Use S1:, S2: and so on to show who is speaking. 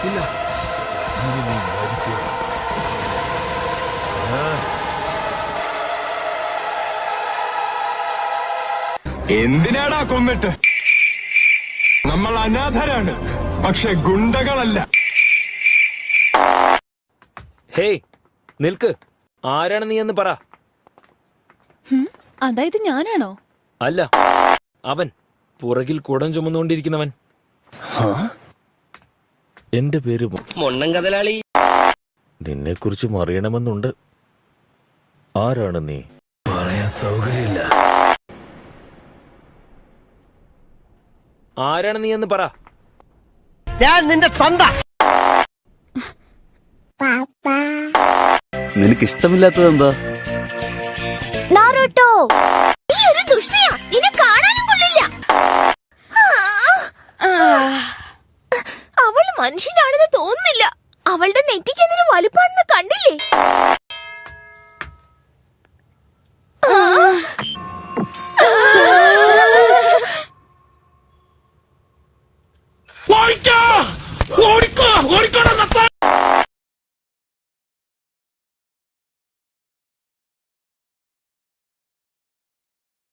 S1: ഇല്ല, ഇനി നീ മരിക്കുക.
S2: എന്തിനാടാ കൊന്നിട്ട്? നമ്മൾ അനാഥരാണ്, പക്ഷെ ഗുണ്ടകളല്ല.
S1: ഹേയ് നിൽക്ക്, ആരാണ് നീ എന്ന് പറ.
S3: അതായത് ഞാനാണോ?
S1: അല്ല, അവൻ പുറകിൽ കുടം ചുമന്നുകൊണ്ടിരിക്കുന്നവൻ. എന്റെ പേര്
S4: മൊണ്ണങ്കതലാളി.
S1: നിന്നെ കുറിച്ചും അറിയണമെന്നുണ്ട്. ആരാണ് നീ? പറയാൻ സൗകര്യമില്ല. ആരാണ് നീ എന്ന് പറ.
S4: ഞാൻ നിന്റെ സ്വന്ത.
S5: നിനക്ക് ഇഷ്ടമില്ലാത്തത് എന്താ?
S6: നാരുട്ടോ, നീ ഒരു ദുഷ്ടയാ, നിന്നെ കാണാനും കൊള്ളില്ല. അവൾ മനുഷ്യനാണെന്ന് തോന്നുന്നില്ല. അവളുടെ നെറ്റിക്ക് എന്തിനു വലുപ്പാണെന്ന് കണ്ടില്ലേ?